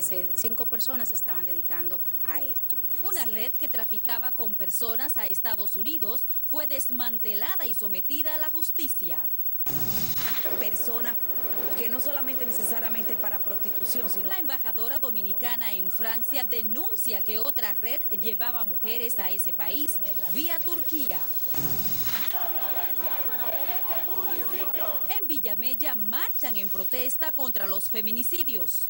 5 personas se estaban dedicando a esto. Una red que traficaba con personas a Estados Unidos fue desmantelada y sometida a la justicia. Personas que no solamente necesariamente para prostitución, sino... La embajadora dominicana en Francia denuncia que otra red llevaba mujeres a ese país vía Turquía. En Villamella marchan en protesta contra los feminicidios.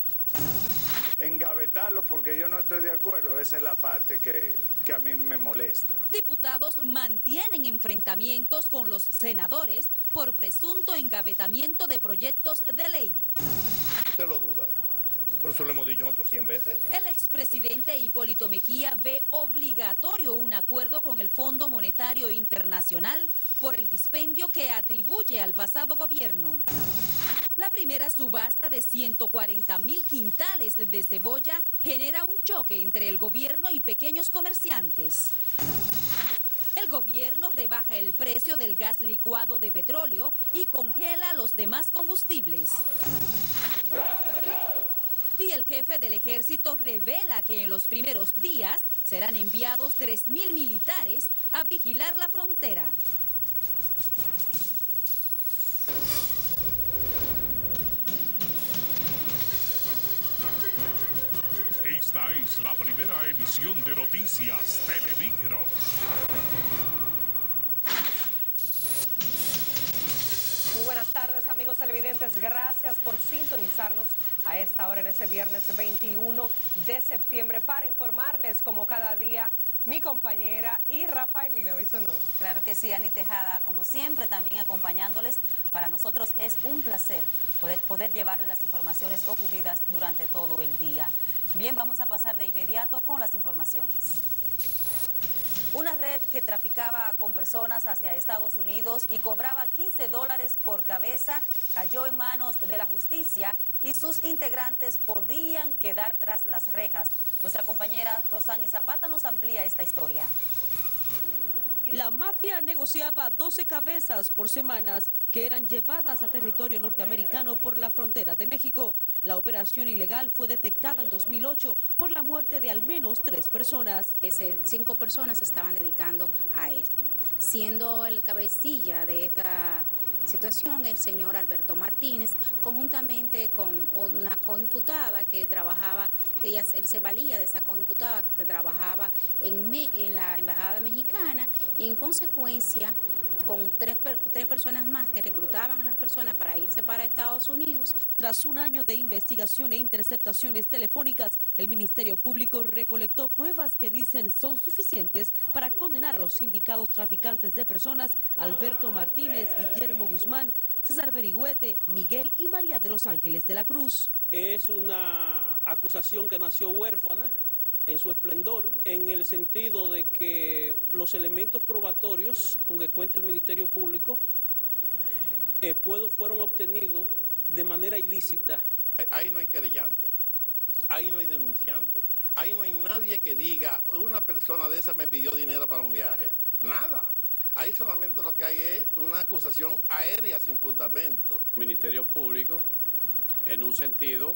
Engavetarlo porque yo no estoy de acuerdo, esa es la parte que a mí me molesta. Diputados mantienen enfrentamientos con los senadores por presunto engavetamiento de proyectos de ley. Usted lo duda, por eso lo hemos dicho nosotros 100 veces. El expresidente Hipólito Mejía ve obligatorio un acuerdo con el Fondo Monetario Internacional por el dispendio que atribuye al pasado gobierno. La primera subasta de 140.000 quintales de cebolla genera un choque entre el gobierno y pequeños comerciantes. El gobierno rebaja el precio del gas licuado de petróleo y congela los demás combustibles. Y el jefe del ejército revela que en los primeros días serán enviados 3.000 militares a vigilar la frontera. Esta es la primera emisión de Noticias Telemicro. Muy buenas tardes, amigos televidentes. Gracias por sintonizarnos a esta hora en ese viernes 21 de septiembre para informarles como cada día mi compañera y Rafael Linaviso. Claro que sí, Ani Tejada, como siempre, también acompañándoles. Para nosotros es un placer poder llevarles las informaciones ocurridas durante todo el día. Bien, vamos a pasar de inmediato con las informaciones. Una red que traficaba con personas hacia Estados Unidos y cobraba $15 por cabeza cayó en manos de la justicia y sus integrantes podían quedar tras las rejas. Nuestra compañera Rosani Zapata nos amplía esta historia. La mafia negociaba 12 cabezas por semanas que eran llevadas a territorio norteamericano por la frontera de México. La operación ilegal fue detectada en 2008 por la muerte de al menos 3 personas. 5 personas se estaban dedicando a esto, siendo el cabecilla de esta situación el señor Alberto Martínez, conjuntamente con una coimputada que trabajaba, él se valía de esa coimputada que trabajaba en la embajada mexicana y en consecuencia con tres personas más que reclutaban a las personas para irse para Estados Unidos. Tras un año de investigación e interceptaciones telefónicas, el Ministerio Público recolectó pruebas que dicen son suficientes para condenar a los sindicados traficantes de personas Alberto Martínez, Guillermo Guzmán, César Berigüete, Miguel y María de los Ángeles de la Cruz. Es una acusación que nació huérfana en su esplendor, en el sentido de que los elementos probatorios con que cuenta el Ministerio Público fueron obtenidos de manera ilícita. Ahí no hay querellante, ahí no hay denunciante, ahí no hay nadie que diga, una persona de esa me pidió dinero para un viaje, nada. Ahí solamente lo que hay es una acusación aérea sin fundamento. El Ministerio Público, en un sentido,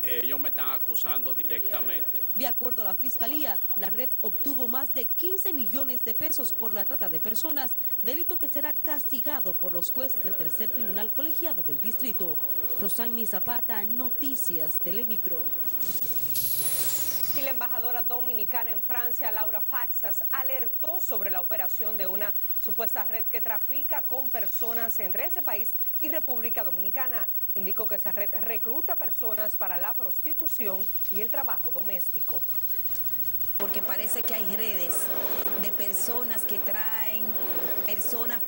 ellos me están acusando directamente. De acuerdo a la Fiscalía, la red obtuvo más de 15 millones de pesos por la trata de personas, delito que será castigado por los jueces del Tercer Tribunal Colegiado del Distrito. Rosani Zapata, Noticias Telemicro. Y la embajadora dominicana en Francia, Laura Faxas, alertó sobre la operación de una supuesta red que trafica con personas entre ese país y República Dominicana. Indicó que esa red recluta personas para la prostitución y el trabajo doméstico. Porque parece que hay redes de personas que traen personas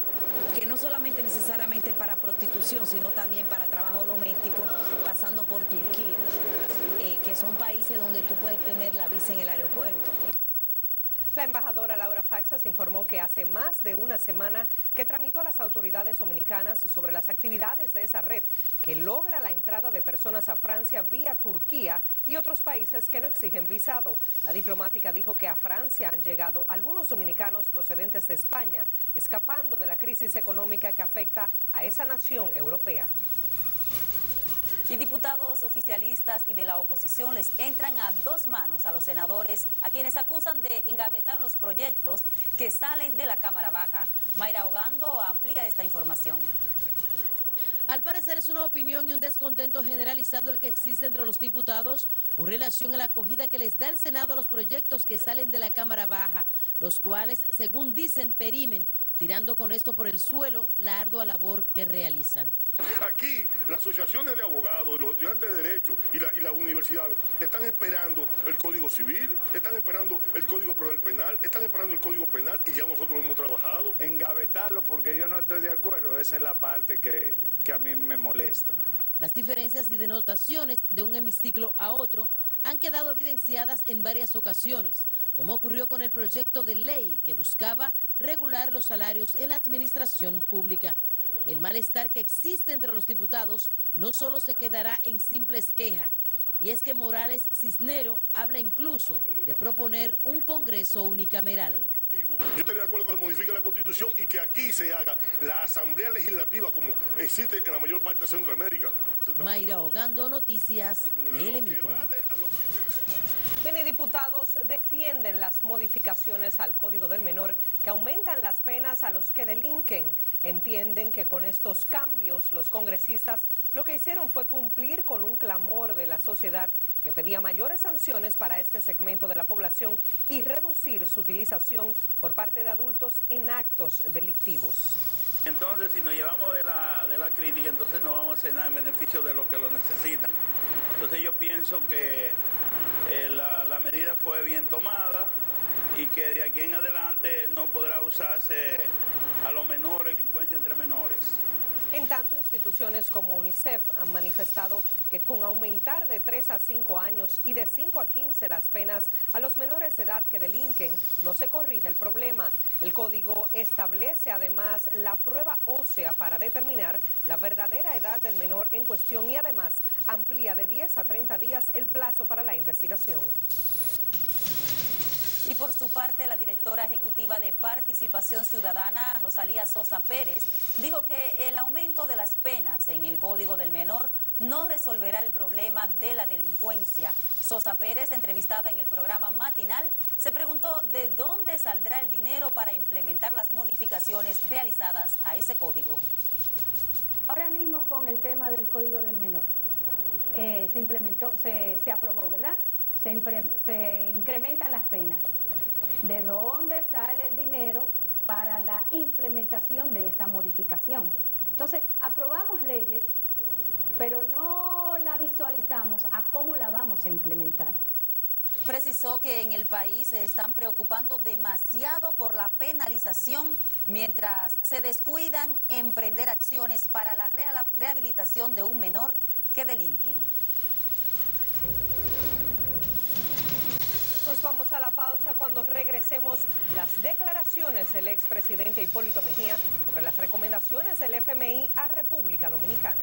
que no solamente necesariamente para prostitución, sino también para trabajo doméstico, pasando por Turquía, que son países donde tú puedes tener la visa en el aeropuerto. La embajadora Laura Faxas informó que hace más de una semana que tramitó a las autoridades dominicanas sobre las actividades de esa red que logra la entrada de personas a Francia vía Turquía y otros países que no exigen visado. La diplomática dijo que a Francia han llegado algunos dominicanos procedentes de España, escapando de la crisis económica que afecta a esa nación europea. Y diputados oficialistas y de la oposición les entran a dos manos a los senadores, a quienes acusan de engavetar los proyectos que salen de la Cámara Baja. Mayra Ogando amplía esta información. Al parecer es una opinión y un descontento generalizado el que existe entre los diputados con relación a la acogida que les da el Senado a los proyectos que salen de la Cámara Baja, los cuales, según dicen, perimen, tirando con esto por el suelo la ardua labor que realizan. Aquí las asociaciones de abogados, los estudiantes de Derecho y las universidades están esperando el Código Civil, están esperando el Código Procesal Penal, están esperando el Código Penal y ya nosotros hemos trabajado. Engavetarlo porque yo no estoy de acuerdo, esa es la parte que a mí me molesta. Las diferencias y denotaciones de un hemiciclo a otro han quedado evidenciadas en varias ocasiones, como ocurrió con el proyecto de ley que buscaba regular los salarios en la administración pública. El malestar que existe entre los diputados no solo se quedará en simples quejas, y es que Morales Cisnero habla incluso de proponer un Congreso unicameral. Yo estaría de acuerdo con que se modifique la Constitución y que aquí se haga la Asamblea Legislativa como existe en la mayor parte de Centroamérica. Mayra Ogando, Noticias Telemicro. Bien, y diputados defienden las modificaciones al Código del Menor que aumentan las penas a los que delinquen. Entienden que con estos cambios los congresistas lo que hicieron fue cumplir con un clamor de la sociedad que pedía mayores sanciones para este segmento de la población y reducir su utilización por parte de adultos en actos delictivos. Entonces, si nos llevamos de la crítica, entonces no vamos a hacer nada en beneficio de los que lo necesitan. Entonces yo pienso que la medida fue bien tomada y que de aquí en adelante no podrá usarse a los menores, delincuencia entre menores. En tanto, instituciones como UNICEF han manifestado que con aumentar de 3 a 5 años y de 5 a 15 las penas a los menores de edad que delinquen, no se corrige el problema. El código establece además la prueba ósea para determinar la verdadera edad del menor en cuestión y además amplía de 10 a 30 días el plazo para la investigación. Y por su parte, la directora ejecutiva de Participación Ciudadana, Rosalía Sosa Pérez, dijo que el aumento de las penas en el Código del Menor no resolverá el problema de la delincuencia. Sosa Pérez, entrevistada en el programa matinal, se preguntó de dónde saldrá el dinero para implementar las modificaciones realizadas a ese código. Ahora mismo con el tema del Código del Menor, se implementó, se aprobó, ¿verdad? Se incrementan las penas. ¿De dónde sale el dinero para la implementación de esa modificación? Entonces, aprobamos leyes, pero no la visualizamos a cómo la vamos a implementar. Precisó que en el país se están preocupando demasiado por la penalización, mientras se descuidan en emprender acciones para la rehabilitación de un menor que delinquen. Nos vamos a la pausa. Cuando regresemos, las declaraciones del expresidente Hipólito Mejía sobre las recomendaciones del FMI a República Dominicana.